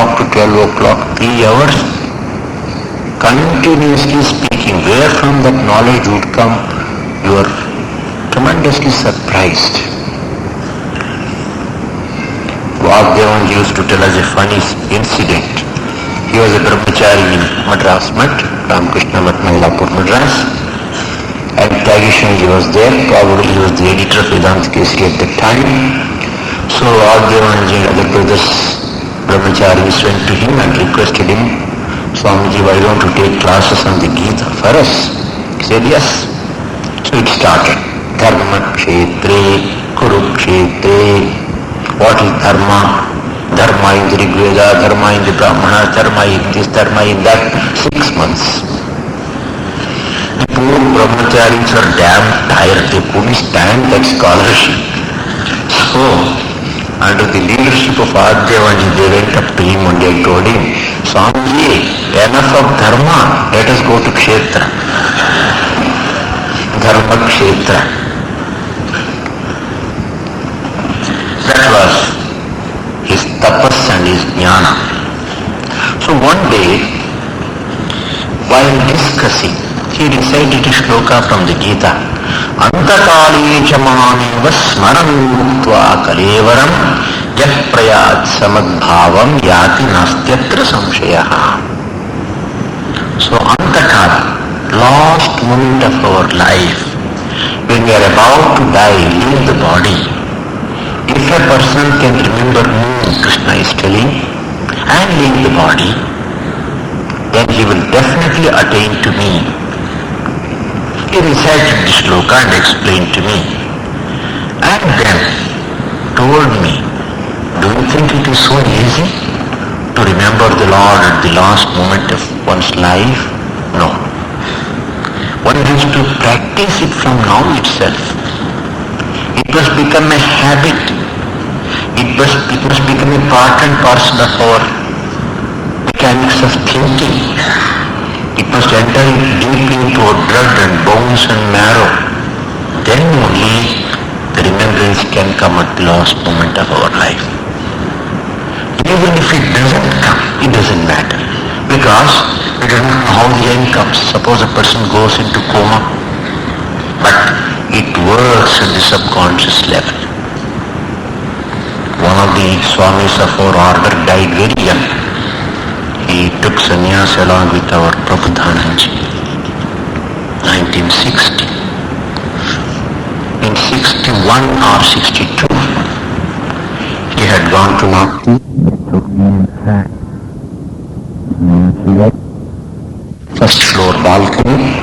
o'clock to 12 o'clock, 3 hours, continuously speaking. Where from that knowledge would come, you are tremendously surprised. Vasudevan used to tell us a funny incident. He was a brahmachari in Madras Mat, Ramakrishna Mat, Mailapur, Madras. And Tagishan was there, probably he was the editor of Vedanta Kesari at that time. So Vasudevan and other brothers, brahmacharis went to him and requested him, Swamiji, why don't you take classes on the Gita for us? He said yes. So it started. Dharma Kshetre, Kurukshetre. What is Dharma? Dharma in the Rigveda, Dharma in the Brahmana, Dharma in this, Dharma in that. 6 months. The poor brahmacharis are damn tired. They couldn't stand that scholarship. So, under the leadership of Vasudevan, they went up to him one day and told him, Swamiji, enough of Dharma, let us go to Kshetra. Dharma Kshetra. That was his tapas and his jnana. So one day, while discussing, he recited a shloka from the Gita. Antakale chamaneva smaran muktva kalevaram yah prayat samadbhavam yati nastyatra samshayaha. So Antakala, last moment of our life, when we are about to die, leave the body, if a person can remember me, Krishna is telling, and leave the body, then he will definitely attain to me. He recited the shloka and explained to me. And then told me, do you think it is so easy to remember the Lord at the last moment of one's life? No. One has to practice it from now itself. It must become a habit. It must become a part and parcel of our mechanics of thinking. It must enter deeply into our blood and bones and marrow. Then only the remembrance can come at the last moment of our life. Even if it doesn't come, it doesn't matter. Because we don't know how the end comes. Suppose a person goes into coma, but it works at the subconscious level. One of the Swamis of our order died very young. He took sannyas along with our Prabhudananji, 1960. In 61 or 62, he had gone to North. First floor balcony,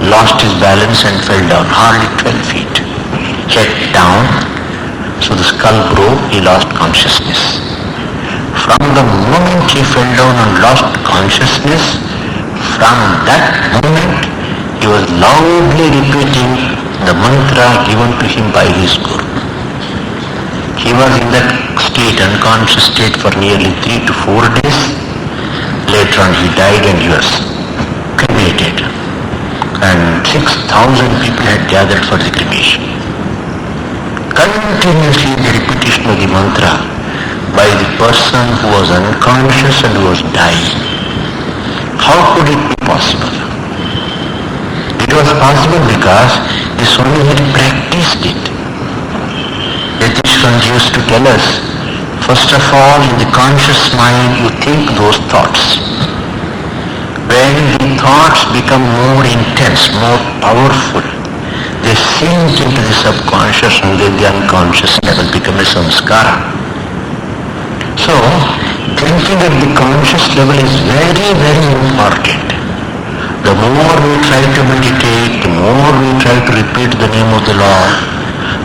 lost his balance and fell down, hardly 12 feet. Head down, so the skull broke, he lost consciousness. From the moment he fell down and lost consciousness, from that moment he was loudly repeating the mantra given to him by his Guru. He was in that state, unconscious state, for nearly 3 to 4 days. Later on he died and he was cremated. And 6,000 people had gathered for the cremation. Continuously the repetition of the mantra by the person who was unconscious and who was dying. How could it be possible? It was possible because the Swami had practiced it. Yatishwanji used to tell us, first of all, in the conscious mind you think those thoughts. When the thoughts become more intense, more powerful, they sink into the subconscious and then the unconscious level become a samskara. So, thinking at the conscious level is very, very important. The more we try to meditate, the more we try to repeat the name of the Lord,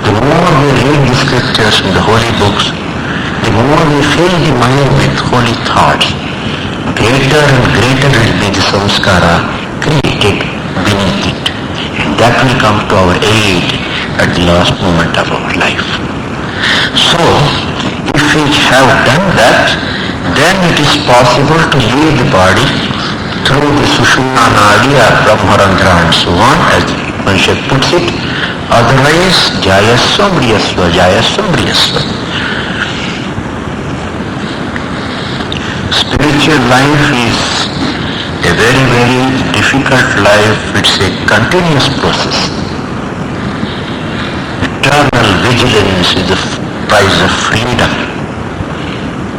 the more we read the scriptures in the holy books, the more we fill the mind with holy thoughts, greater and greater will be the samskara created beneath it. And that will come to our aid at the last moment of our life. So, if we have done that, then it is possible to leave the body through the Sushumna Nadi or Brahmarandhra and so on, as the Upanishad puts it. Otherwise, Jayasva Mriyasva, Jayasva Mriyasva. spiritual life is a very, very difficult life. It's a continuous process. Eternal vigilance is the price of freedom.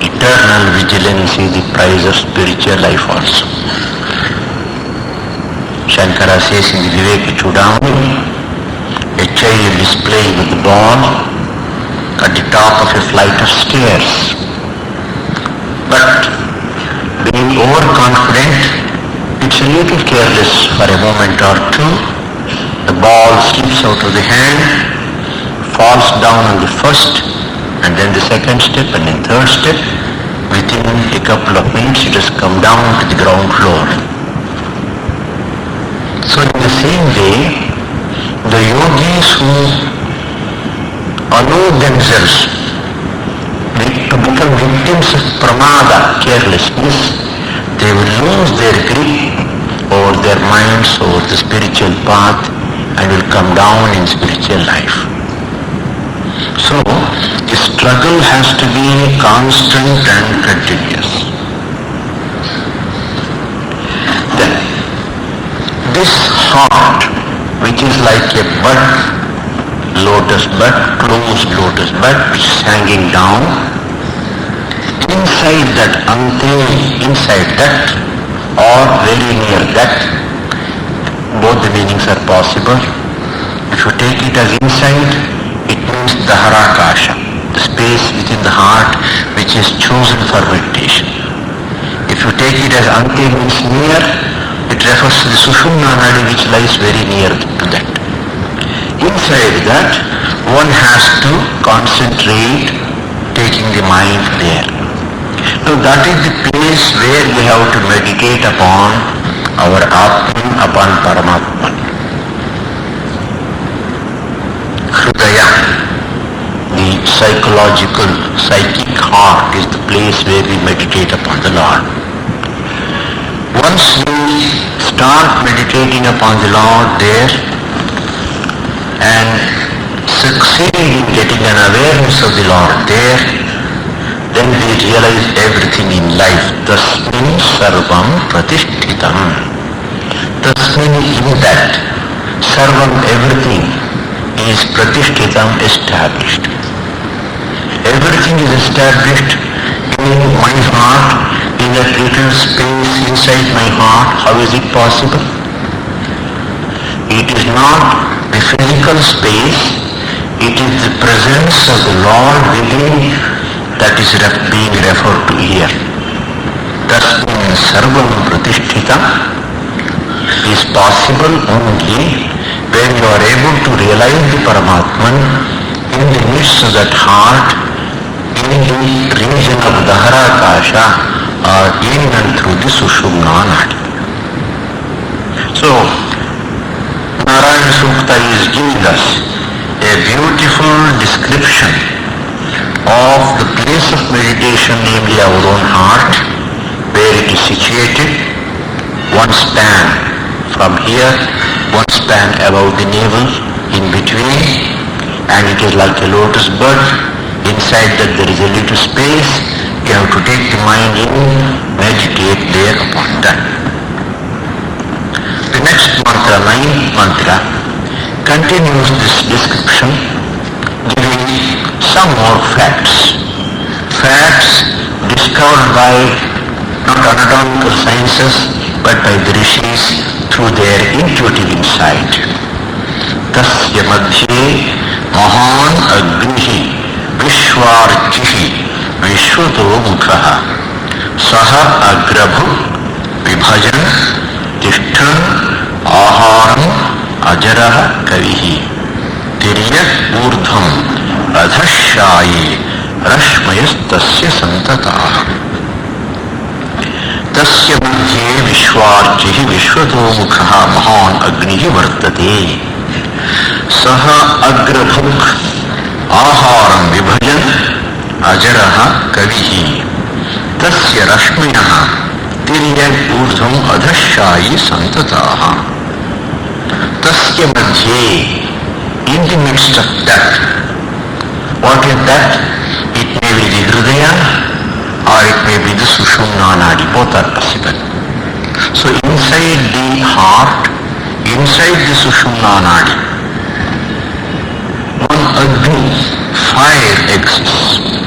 Eternal vigilance is the price of spiritual life also. Shankara says in the Viveka Chudamani, a child is playing with the ball at the top of a flight of stairs. But being overconfident, it's a little careless for a moment or two. The ball slips out of the hand, falls down on the first, and then the second step, and then third step. Within a couple of minutes, it has come down to the ground floor. So in the same way, the yogis who allow themselves to become victims of pramada, carelessness, they will lose their grip over their minds, over the spiritual path, and will come down in spiritual life. So, the struggle has to be constant and continuous. Then, this heart, which is like a bud, lotus bud, closed lotus bud, which is hanging down, inside that ante, inside that, or very near that, both the meanings are possible. If you take it as inside, it means the Harakasha, the space within the heart which is chosen for meditation. If you take it as ante means near, it refers to the Sushumna Nadi which lies very near to that. Inside that, one has to concentrate taking the mind there. So that is the place where we have to meditate upon our Atman, upon Paramatman. Hridaya, the psychological, psychic heart, is the place where we meditate upon the Lord. Once we start meditating upon the Lord there and succeed in getting an awareness of the Lord there, then we realize everything in life. Tasmin sarvam pratishthitam. Tasmin, in that, sarvam, everything, is pratishthitam, established. Everything is established in my heart, in that little space inside my heart. How is it possible? It is not the physical space, it is the presence of the Lord within that is being referred to here. Tasmin sarvam pratishthitam is possible only when you are able to realize the Paramatman in the midst of that heart, in the region of the Harakasha, or in and through the Sushumna Nadi. So, Narayana Sukta is giving us a beautiful description of the place of meditation, namely our own heart, where it is situated, one span from here, one span above the navel, in between, and it is like a lotus bud. Inside that there is a little space. You have to take the mind in, meditate there upon that. The next mantra, ninth mantra, continues this description, giving some more facts. Facts discovered by not anatomical sciences, but by the rishis through their intuitive insight. Tasya madhye mahan agnihi vishwarchihi vishwato mukhaha saha agrabhu vibhajan tishthan aharam ajaraha kavihi tiryat urdham adhashayi rashmayastasya santataha. Tasya madhye vishwarchihi vishwato mukhaha mahan agnihi vartate saha agrabhuk aharam vibhajan ajaraha kavihi tasya rashmayaha tiryat urdham adhashayi santataha. Tasya madhye, in the midst of that. What is that? It may be the Hridaya, or it may be the Sushumna Nadi. Both are possible. So inside the heart, inside the Sushumna Nadi, one Agni, fire exists.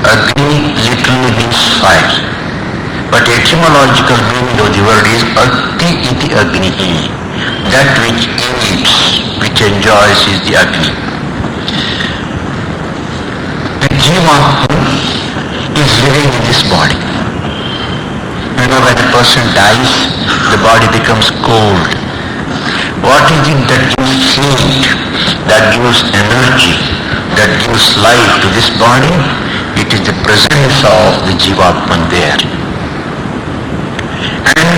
Agni literally means fire. But etymological meaning of the word is Ati iti Agnihi. That which eats, which enjoys is the Agni. The Jiva is living in this body. You know, when a person dies, the body becomes cold. What is it that gives heat, that gives energy, that gives life to this body? It is the presence of the Jivatman there. And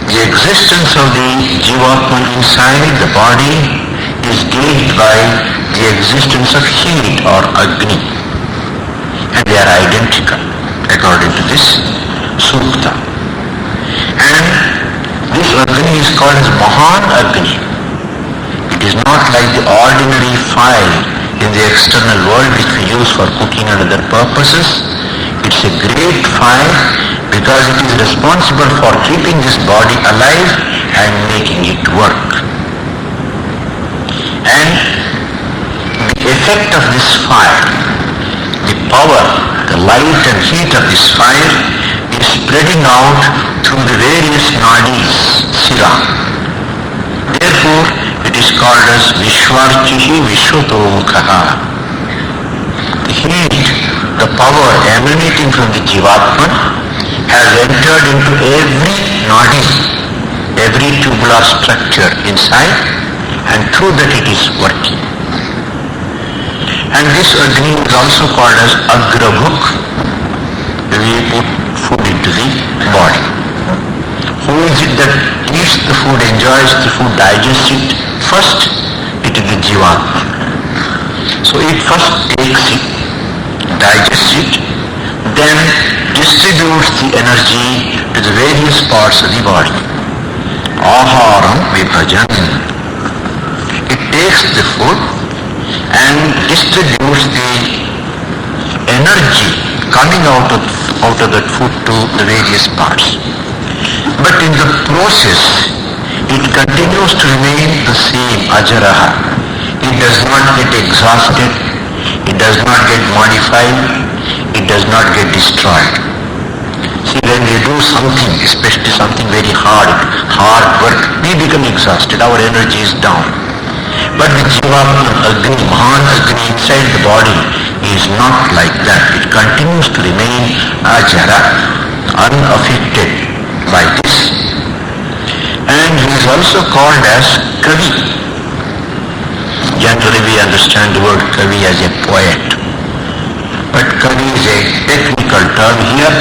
the existence of the Jivatman inside the body is gauged by the existence of heat or Agni. And they are identical according to this Sukta. And this Agni is called as Mahan Agni. It is not like the ordinary fire in the external world which we use for cooking and other purposes. It's a great fire because it is responsible for keeping this body alive and making it work. And the effect of this fire, the power, the light and heat of this fire is spreading out through the various nadis, sira. Therefore, it is called as Vishwarchihi Vishwatomukhaha. The heat, the power emanating from the Jivatman has entered into every nadi, every tubular structure inside, and through that it is working. And this Agni is also called as Agrabhuk. We put food into the body. Who is it that eats the food, enjoys the food, digests it? First, it is the Jivatma. So it first takes it, digests it, then distributes the energy to the various parts of the body. Aharam vibhajan. It takes the food and distributes the energy coming out of that food to the various parts. But in the process, it continues to remain the same, ajaraha. It does not get exhausted, it does not get modified, it does not get destroyed. See, when we do something, especially something very hard work, we become exhausted, our energy is down. But the Jivatman Agni, Mahan Agni inside the body is not like that. It continues to remain ajara, unaffected by this. And he is also called as Kavi. Generally we understand the word Kavi as a poet. But Kavi is a technical term here,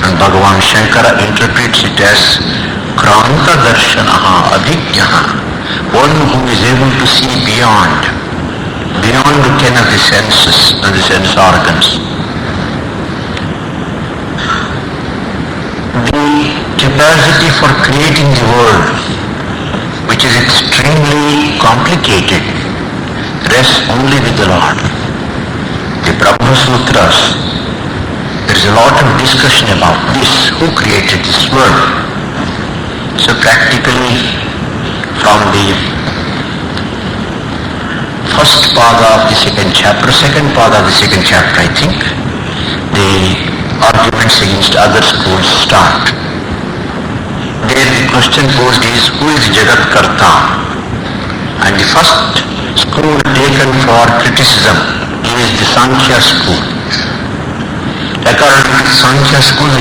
and Bhagavan Shankara interprets it as Kranta Darshanaha Abhigyaha, one who is able to see beyond the ken of the senses and the sense organs. The capacity for creating the world, which is extremely complicated, rests only with the Lord. The Brahma Sutras, there is a lot of discussion about this, who created this world. So practically from the first pada of the second pada of the second chapter, I think, the arguments against other schools start. There the question posed is, who is Jagat Karta? And the first school taken for criticism is the Sankhya school. According to the Sankhya school,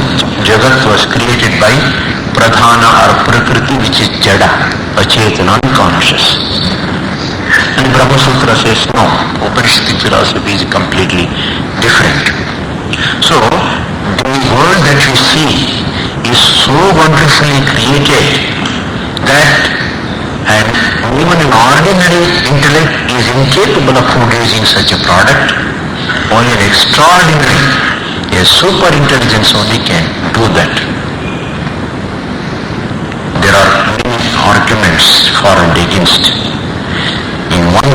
Jagat was created by Pradhana or Prakriti, which is Jada, Achetana, unconscious. And Brahma Sutra says no, Upanishadic philosophy is completely different. So, the world that we see is so wonderfully created that and even an ordinary intellect is incapable of producing such a product. Only an extraordinary, a super intelligence only can do that. There are many arguments for and against. In one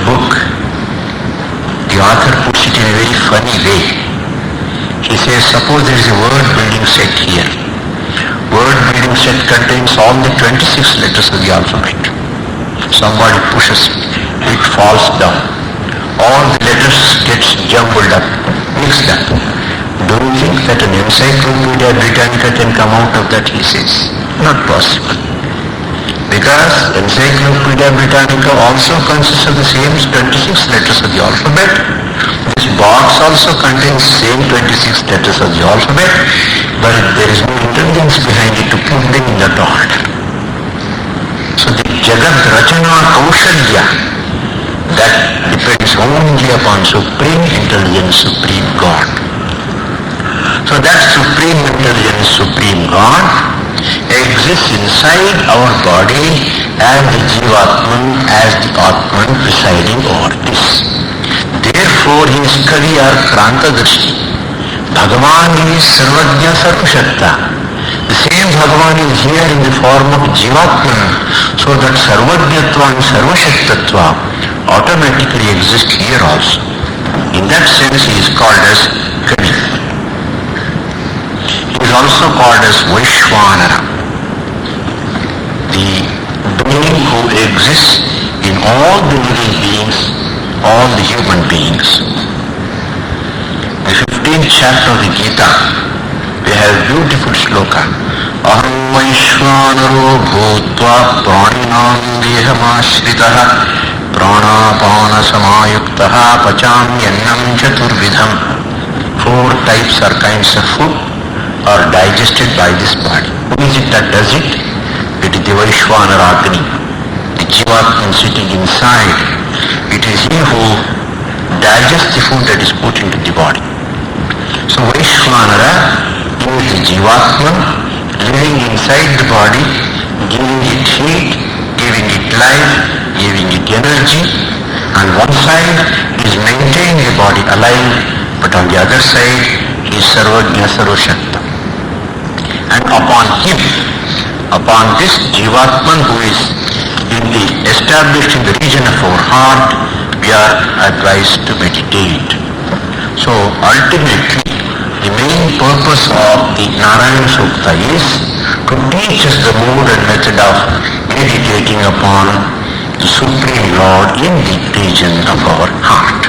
book, the author puts it in a very funny way. He says, suppose there is a word building set here. Word building set contains all the 26 letters of the alphabet. Somebody pushes it falls down. All the letters gets jumbled up, mixed up. Do you think that an Encyclopedia Britannica can come out of that, he says? Not possible. Because Encyclopedia Britannica also consists of the same 26 letters of the alphabet. This box also contains the same 26 letters of the alphabet, but there is no intelligence behind it to put them in that order. So the Jagat Rachana Kaushalya, that depends only upon Supreme Intelligence, Supreme God. So that Supreme Intelligence, Supreme God exists inside our body as the Jivatman, as the Atman presiding over this. Therefore he is Kavi or Krantadrishti. Bhagavan is Sarvajna Sarvashakta. The same Bhagavan is here in the form of Jivatman, so that Sarvajnatva and Sarvashaktatva automatically exist here also. In that sense he is called as Kavi. He is also called as Vaishvanara, the being who exists in all the living beings, all the human beings. The 15th chapter of the Gita, we have a beautiful sloka. Aham Vaishvanaro Bhutva Praninam Dehamashritaha Pranapana Samayuktaha Pachamyannam Chaturvidham. 4 types or kinds of food are digested by this body. Who is it that does it? It is the Vaishvanara Agni, the Jivatman sitting inside. It is he who digests the food that is put into the body. So Vaishvanara is the Jivatman living inside the body, giving it heat, giving it life, giving it energy. On one side is maintaining the body alive, but on the other side is Sarvajna Sarvashakta. And upon him, upon this Jivatman who is established in the region of our heart, we are advised to meditate. So ultimately, the main purpose of the Narayana Sukta is to teach us the mode and method of meditating upon the Supreme Lord in the region of our heart.